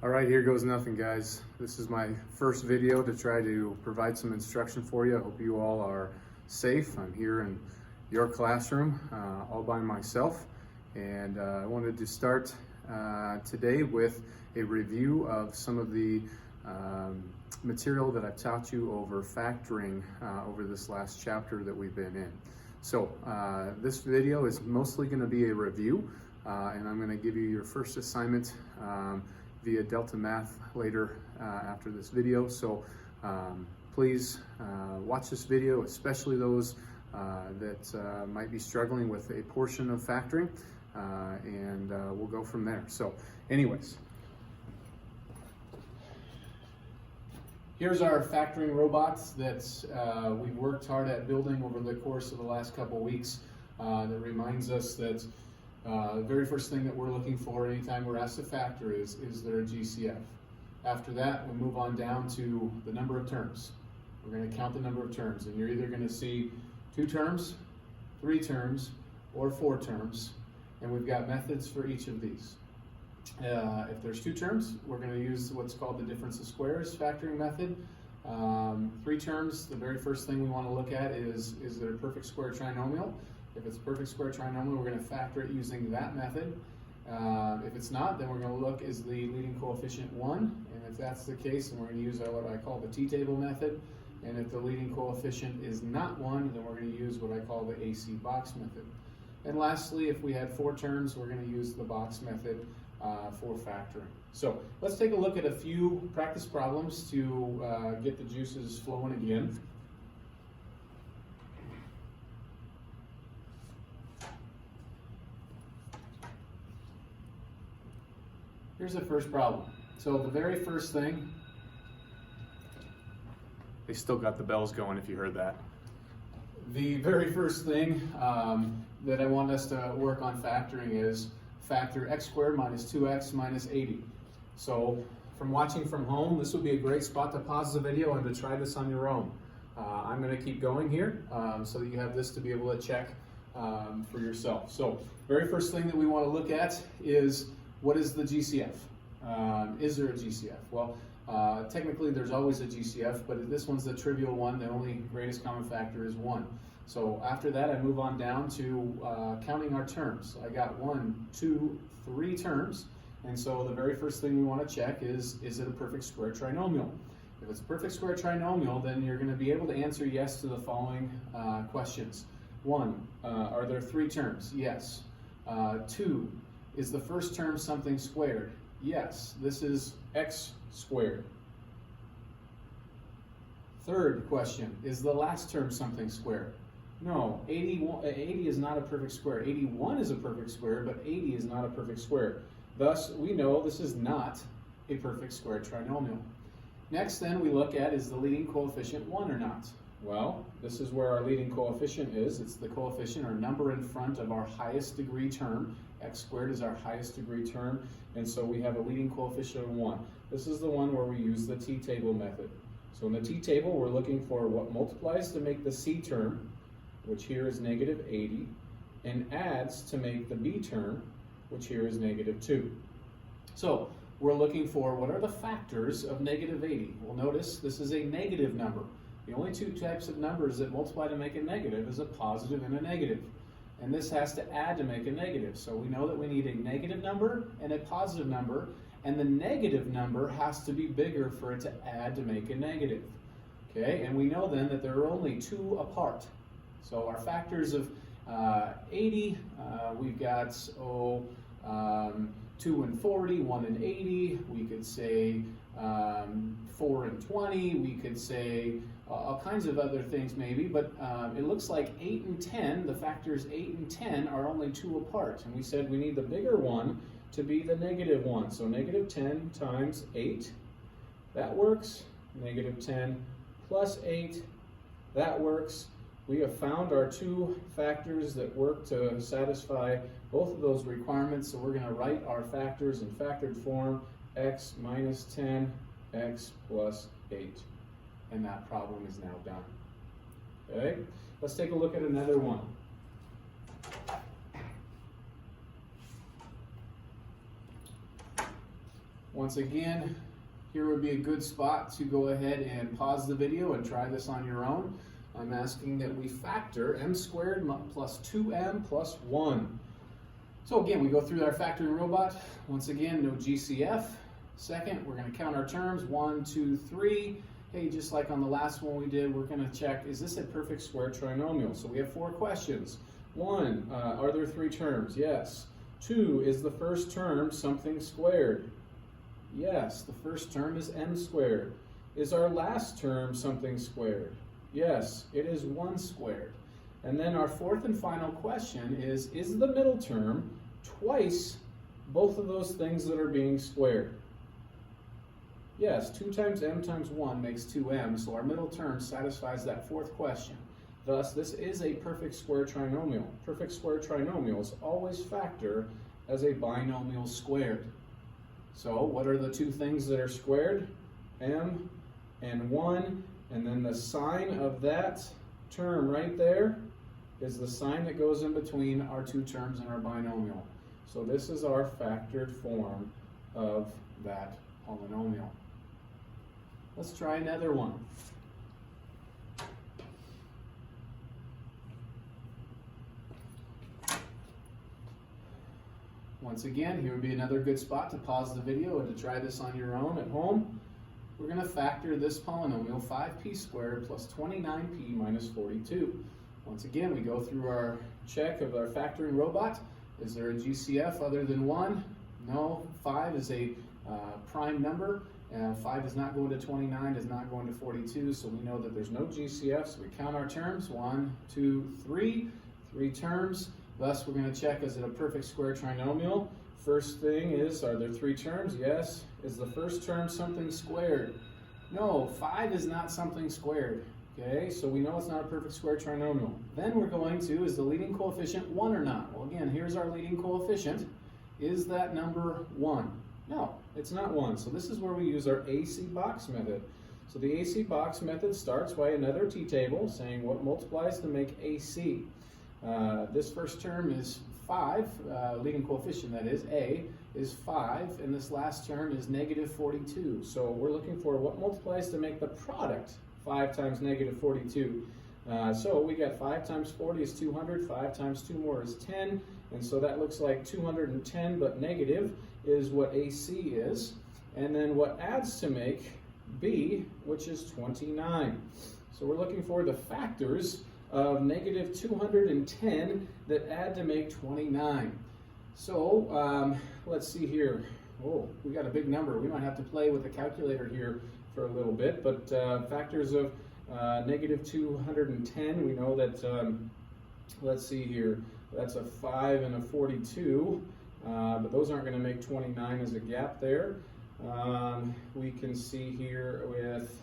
All right, here goes nothing, guys. This is my first video to try to provide some instruction for you. I hope you all are safe. I'm here in your classroom all by myself, and I wanted to start today with a review of some of the material that I've taught you over factoring over this last chapter that we've been in. So this video is mostly going to be a review, and I'm going to give you your first assignment via Delta Math later after this video. So please watch this video, especially those that might be struggling with a portion of factoring, and we'll go from there. So anyways, here's our factoring robots that we've worked hard at building over the course of the last couple weeks. That reminds us that the very first thing that we're looking for anytime we're asked to factor is there a GCF? After that, we move on down to the number of terms. We're going to count the number of terms, and you're either going to see 2 terms, 3 terms, or 4 terms, and we've got methods for each of these. If there's 2 terms, we're going to use what's called the difference of squares factoring method. 3 terms, the very first thing we want to look at is there a perfect square trinomial? If it's a perfect square trinomial, we're going to factor it using that method. If it's not, then we're going to look, is the leading coefficient 1? And if that's the case, then we're going to use what I call the t-table method. And if the leading coefficient is not 1, then we're going to use what I call the AC box method. And lastly, if we had 4 terms, we're going to use the box method for factoring. So let's take a look at a few practice problems to get the juices flowing again. Here's the first problem. So the very first thing, they still got the bells going if you heard that. The very first thing that I want us to work on factoring is factor x squared minus 2x minus 80. So from watching from home, this would be a great spot to pause the video and to try this on your own. I'm going to keep going here so that you have this to be able to check for yourself. So very first thing that we want to look at is, what is the GCF? Is there a GCF? Well, technically there's always a GCF, but this one's the trivial one. The only greatest common factor is 1. So after that, I move on down to counting our terms. I got 1, 2, 3 terms, and so the very first thing we want to check is it a perfect square trinomial? If it's a perfect square trinomial, then you're going to be able to answer yes to the following questions. 1, are there 3 terms? Yes. 2, is the first term something squared? Yes, this is x squared. Third question, is the last term something squared? No, 80 is not a perfect square. 81 is a perfect square, but 80 is not a perfect square. Thus, we know this is not a perfect square trinomial. Next, then, we look at, is the leading coefficient 1 or not? Well, this is where our leading coefficient is. It's the coefficient or number in front of our highest degree term. X squared is our highest degree term, and so we have a leading coefficient of 1. This is the one where we use the t-table method. So in the t-table, we're looking for what multiplies to make the c term, which here is negative 80, and adds to make the b term, which here is negative 2. So we're looking for, what are the factors of negative 80? Well, notice this is a negative number. The only 2 types of numbers that multiply to make a negative is a positive and a negative. And this has to add to make a negative. So we know that we need a negative number and a positive number, and the negative number has to be bigger for it to add to make a negative. Okay, and we know then that there are only 2 apart. So our factors of 80, we've got 2 and 40, 1 and 80. We could say 4 and 20. We could say all kinds of other things maybe, but it looks like 8 and 10, the factors 8 and 10 are only 2 apart. And we said we need the bigger one to be the negative one. So negative 10 times 8, that works. Negative 10 plus 8, that works. We have found our 2 factors that work to satisfy both of those requirements. So we're going to write our factors in factored form, x minus 10, x plus 8. And that problem is now done. Okay, let's take a look at another one. Once again, here would be a good spot to go ahead and pause the video and try this on your own. I'm asking that we factor m squared plus 2m plus 1. So again, we go through our factoring robot. Once again, no GCF. Second, we're going to count our terms, 1, 2, 3. Hey, just like on the last one we did, we're going to check, is this a perfect square trinomial? So we have 4 questions. 1, are there 3 terms? Yes. 2, is the first term something squared? Yes, the first term is m squared. Is our last term something squared? Yes, it is 1 squared. And then our 4th and final question is the middle term twice both of those things that are being squared? Yes, 2 times m times 1 makes 2m, so our middle term satisfies that 4th question. Thus, this is a perfect square trinomial. Perfect square trinomials always factor as a binomial squared. So, what are the 2 things that are squared? M and 1, and then the sign of that term right there is the sign that goes in between our 2 terms in our binomial. So this is our factored form of that polynomial. Let's try another one. Once again, here would be another good spot to pause the video and to try this on your own at home. We're going to factor this polynomial 5p squared plus 29p minus 42. Once again, we go through our check of our factoring robot. Is there a GCF other than 1? No. 5 is a prime number. 5 is not going to 29, is not going to 42, so we know that there's no GCF. So we count our terms, 1, 2, 3, 3 terms. Thus, we're going to check, is it a perfect square trinomial? First thing is, are there 3 terms? Yes. Is the first term something squared? No, 5 is not something squared. Okay, so we know it's not a perfect square trinomial. Then we're going to, is the leading coefficient 1 or not? Well, again, here's our leading coefficient. Is that number 1? No, it's not 1. So this is where we use our AC box method. So the AC box method starts by another t-table saying what multiplies to make AC. This first term is 5, leading coefficient that is, A, is 5, and this last term is negative 42. So we're looking for what multiplies to make the product 5 times negative 42. So we got 5 times 40 is 200, 5 times 2 more is 10, and so that looks like 210, but negative is what AC is. And then what adds to make B, which is 29. So we're looking for the factors of negative 210 that add to make 29. So let's see here. Oh, we got a big number. We might have to play with the calculator here for a little bit, but factors of negative 210, we know that, let's see here, that's a 5 and a 42, but those aren't going to make 29 as a gap there. We can see here with,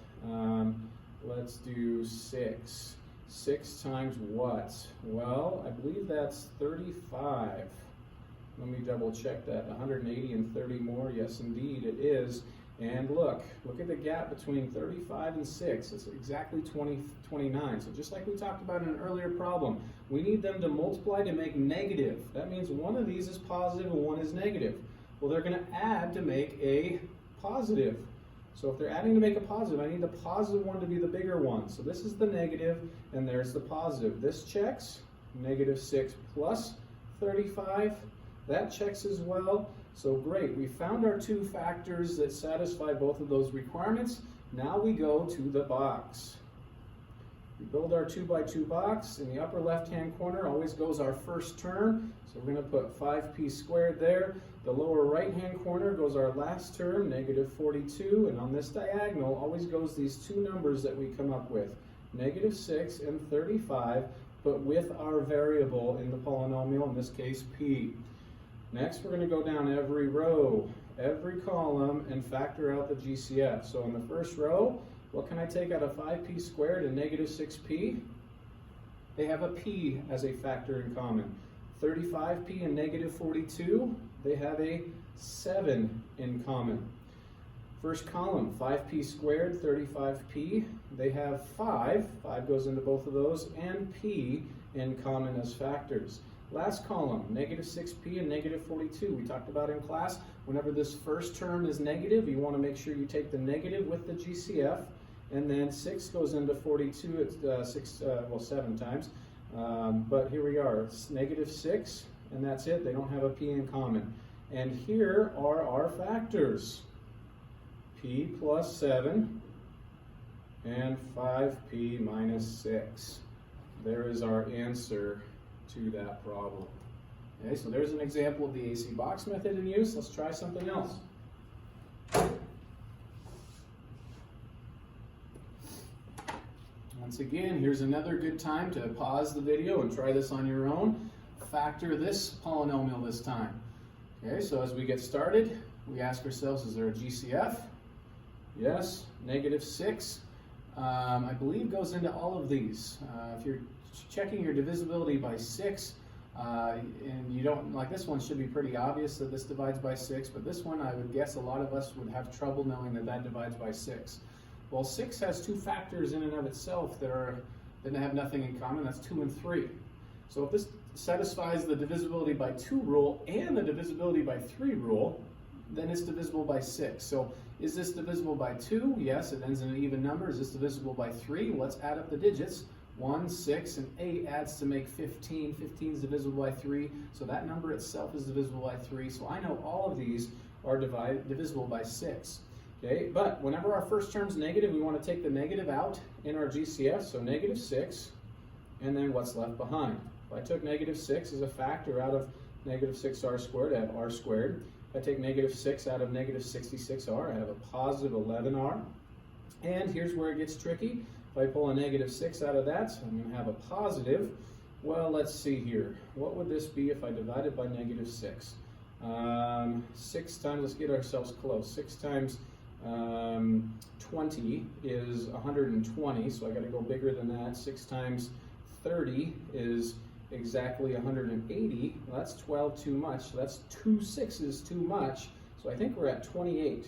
let's do 6. 6 times what? Well, I believe that's 35. Let me double check that. 180 and 30 more. Yes, indeed, it is. And look at the gap between 35 and 6. It's exactly 29. So just like we talked about in an earlier problem, we need them to multiply to make negative. That means one of these is positive and one is negative. Well, they're going to add to make a positive. So if they're adding to make a positive, I need the positive one to be the bigger one. So this is the negative, and there's the positive. This checks. Negative 6 plus 35. That checks as well. So great, we found our 2 factors that satisfy both of those requirements. Now we go to the box. We build our 2 by 2 box. In the upper left-hand corner always goes our first term. So we're going to put 5p squared there. The lower right-hand corner goes our last term, negative 42. And on this diagonal always goes these 2 numbers that we come up with, negative 6 and 35, but with our variable in the polynomial, in this case p. Next, we're going to go down every row, every column, and factor out the GCF. So in the first row, what can I take out of 5p squared and negative 6p? They have a p as a factor in common. 35p and negative 42, they have a 7 in common. First column, 5p squared, 35p, they have 5 goes into both of those, and p in common as factors. Last column, negative 6p and negative 42. We talked about in class, whenever this first term is negative, you want to make sure you take the negative with the GCF, and then 6 goes into 42, it's 7 times. But here we are, it's negative 6, and that's it. They don't have a p in common. And here are our factors. P plus 7 and 5p minus 6. There is our answer to that problem. Okay, so there's an example of the AC box method in use. Let's try something else. Once again, here's another good time to pause the video and try this on your own. Factor this polynomial this time. Okay, so as we get started, we ask ourselves, is there a GCF? Yes, negative 6. I believe goes into all of these. If you're checking your divisibility by 6, and you don't, like this one should be pretty obvious that this divides by 6, but this one I would guess a lot of us would have trouble knowing that that divides by 6. Well, 6 has two factors in and of itself that have nothing in common. That's 2 and 3. So if this satisfies the divisibility by 2 rule and the divisibility by 3 rule, then it's divisible by 6. So is this divisible by 2? Yes, it ends in an even number. Is this divisible by 3? Let's add up the digits. 1, 6, and 8 adds to make 15. 15 is divisible by 3, so that number itself is divisible by 3. So I know all of these are divisible by 6. Okay, but whenever our first term's negative, we want to take the negative out in our GCF, so negative 6, and then what's left behind. If I took negative 6 as a factor out of negative 6r squared, I have r squared. If I take negative 6 out of negative 66r, I have a positive 11r. And here's where it gets tricky. If I pull a negative 6 out of that, I'm going to have a positive. Well, let's see here. What would this be if I divided by negative 6? 6 times, let's get ourselves close. 6 times 20 is 120, so I got to go bigger than that. 6 times 30 is exactly 180. Well, that's 12 too much, so that's 2 6s too much. So I think we're at 28.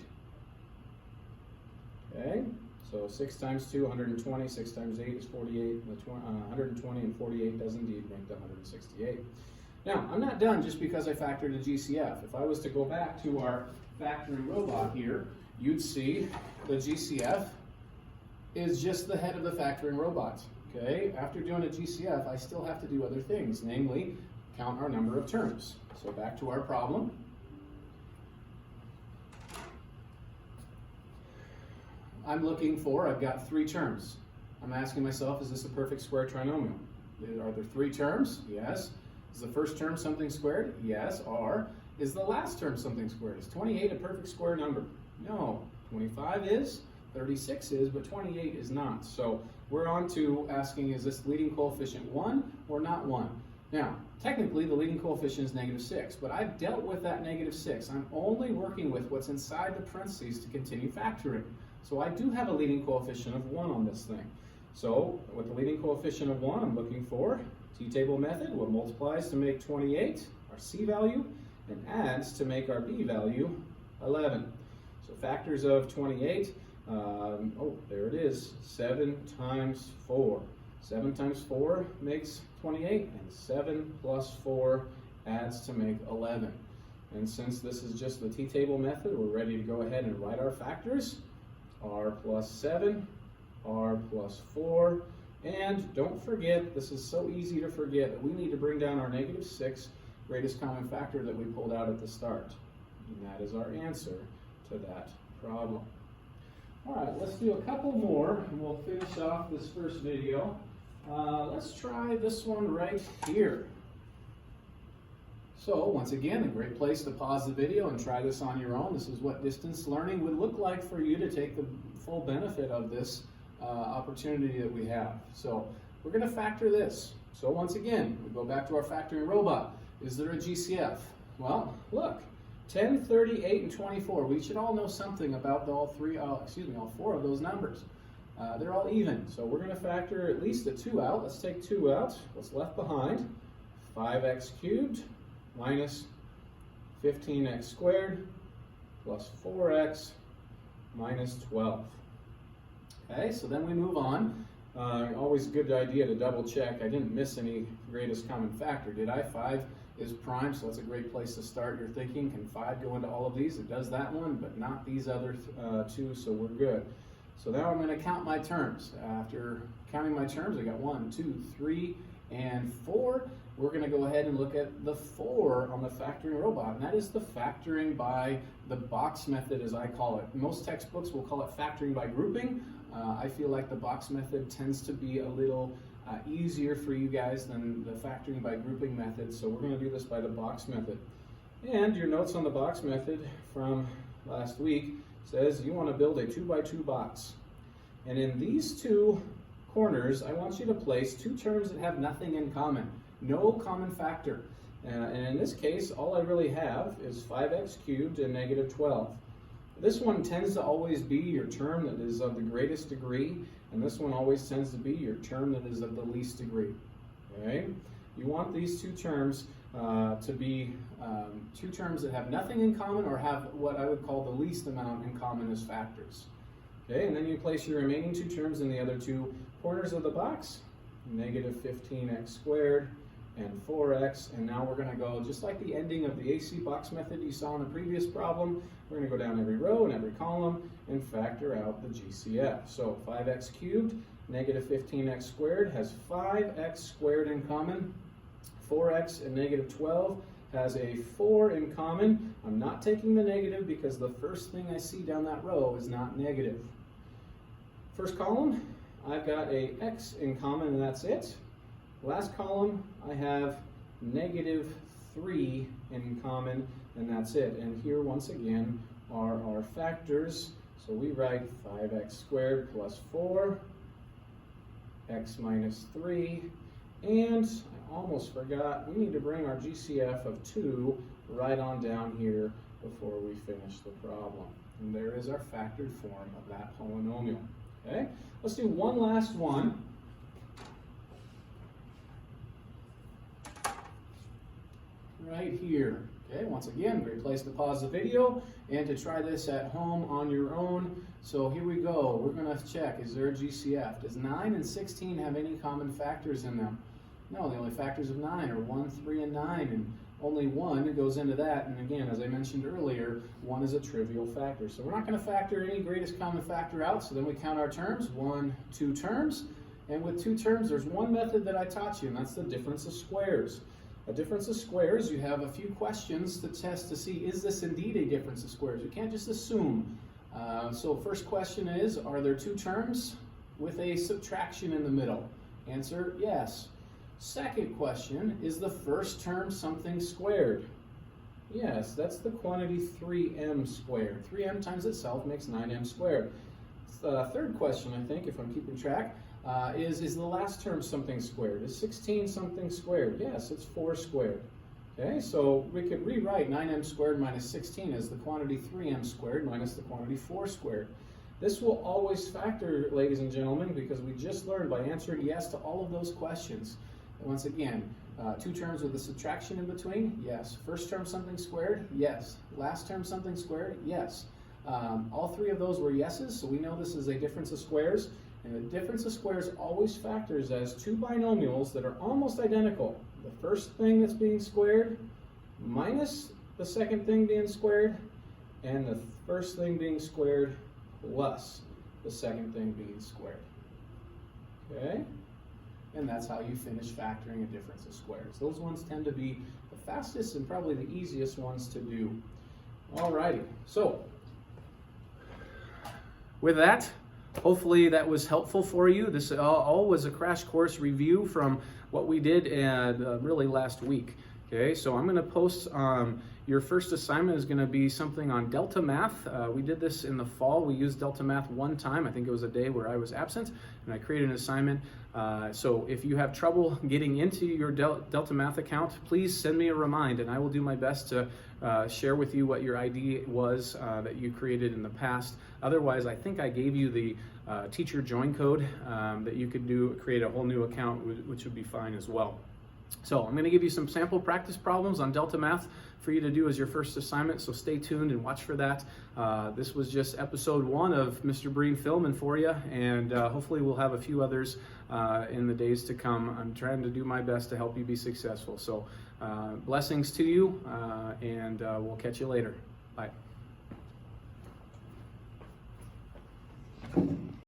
Okay, so 6 times 2, 120, 6 times 8 is 48. 120 and 48 does indeed make the 168. Now, I'm not done just because I factored a GCF. If I was to go back to our factoring robot here, you'd see the GCF is just the head of the factoring robot. Okay, after doing a GCF, I still have to do other things, namely count our number of terms. So back to our problem. I'm looking for, I've got 3 terms. I'm asking myself, is this a perfect square trinomial? Are there 3 terms? Yes. Is the first term something squared? Yes. Or is the last term something squared? Is 28 a perfect square number? No. 25 is, 36 is, but 28 is not. So we're on to asking, is this leading coefficient 1 or not 1? Now, technically the leading coefficient is negative 6, but I've dealt with that negative 6. I'm only working with what's inside the parentheses to continue factoring. So I do have a leading coefficient of 1 on this thing. So with the leading coefficient of 1, I'm looking for t-table method, what multiplies to make 28, our c value, and adds to make our b value 11. So factors of 28, there it is, 7 times 4. 7 times 4 makes 28, and 7 plus 4 adds to make 11. And since this is just the t-table method, we're ready to go ahead and write our factors. R plus 7, R plus 4, and don't forget, this is so easy to forget, that we need to bring down our negative 6, greatest common factor that we pulled out at the start. And that is our answer to that problem. All right, let's do a couple more, and we'll finish off this first video. Let's try this one right here. So once again, a great place to pause the video and try this on your own. This is what distance learning would look like for you to take the full benefit of this opportunity that we have. So we're going to factor this. So once again, we go back to our factoring robot. Is there a GCF? Well, look, 10, 30, 8, and 24. We should all know something about all 4 of those numbers. They're all even. So we're going to factor at least a 2 out. Let's take 2 out. What's left behind? 5x cubed minus 15x squared plus 4x minus 12. Okay, so then we move on. Always a good idea to double check. I didn't miss any greatest common factor, did I? 5 is prime, so that's a great place to start your thinking. Can 5 go into all of these? It does that one, but not these other 2, so we're good. So now I'm going to count my terms. After counting my terms, I got 1, 2, 3, and 4. We're going to go ahead and look at the 4 on the factoring robot, and that is the factoring by the box method, as I call it. Most textbooks will call it factoring by grouping. I feel like the box method tends to be a little easier for you guys than the factoring by grouping method, so we're going to do this by the box method. And your notes on the box method from last week says you want to build a 2x2 box. And in these 2 corners, I want you to place 2 terms that have nothing in common, no common factor. And in this case, all I really have is 5x cubed and negative 12. This one tends to always be your term that is of the greatest degree, and this one always tends to be your term that is of the least degree. Okay? You want these 2 terms to be 2 terms that have nothing in common or have what I would call the least amount in common as factors. Okay, and then you place your remaining 2 terms in the other 2 corners of the box, negative 15x squared and 4x, and now we're going to go just like the ending of the AC box method you saw in the previous problem. We're going to go down every row and every column and factor out the GCF. So 5x cubed, negative 15x squared has 5x squared in common. 4x and negative 12 has a 4 in common. I'm not taking the negative because the first thing I see down that row is not negative. First column, I've got a x in common, and that's it. Last column, I have negative 3 in common, and that's it. And here, once again, are our factors. So we write 5x squared plus 4, x minus 3, and I almost forgot, we need to bring our GCF of 2 right on down here before we finish the problem. And there is our factored form of that polynomial. Okay, let's do one last one. Right here. Okay, once again, great place to pause the video and to try this at home on your own. So here we go. We're going to check, is there a GCF? Does 9 and 16 have any common factors in them? No, the only factors of 9 are 1, 3, and 9, and only 1 goes into that. And again, as I mentioned earlier, 1 is a trivial factor. So we're not going to factor any greatest common factor out, so then we count our terms, 1, 2 terms. And with 2 terms, there's one method that I taught you, and that's the difference of squares. A difference of squares, you have a few questions to test to see, is this indeed a difference of squares? You can't just assume. So first question is, are there 2 terms with a subtraction in the middle? Answer, yes. Second question, is the first term something squared? Yes, that's the quantity 3m squared. 3m times itself makes 9m squared. Third question, I think, if I'm keeping track, is the last term something squared? Is 16 something squared? Yes, it's 4 squared. Okay, so we could rewrite 9m squared minus 16 as the quantity 3m squared minus the quantity 4 squared. This will always factor, ladies and gentlemen, because we just learned by answering yes to all of those questions. And once again, 2 terms with a subtraction in between? Yes. First term something squared? Yes. Last term something squared? Yes. All 3 of those were yeses, so we know this is a difference of squares. And the difference of squares always factors as 2 binomials that are almost identical. The first thing that's being squared minus the second thing being squared, and the first thing being squared plus the second thing being squared. Okay? And that's how you finish factoring a difference of squares. Those ones tend to be the fastest and probably the easiest ones to do. Alrighty, so with that, hopefully that was helpful for you. This all was a crash course review from what we did really last week. Okay, so I'm going to post your first assignment is going to be something on delta math. We did this in the fall. We used delta math one time. I think it was a day where I was absent, and I created an assignment. So if you have trouble getting into your delta math account, please send me a remind, and I will do my best to share with you what your ID was that you created in the past. Otherwise, I think I gave you the teacher join code that you could create a whole new account, which would be fine as well. So I'm going to give you some sample practice problems on delta math for you to do as your first assignment, so stay tuned and watch for that. This was just episode 1 of Mr. Breen filming for you, and hopefully we'll have a few others in the days to come. I'm trying to do my best to help you be successful. So blessings to you, and we'll catch you later. Bye.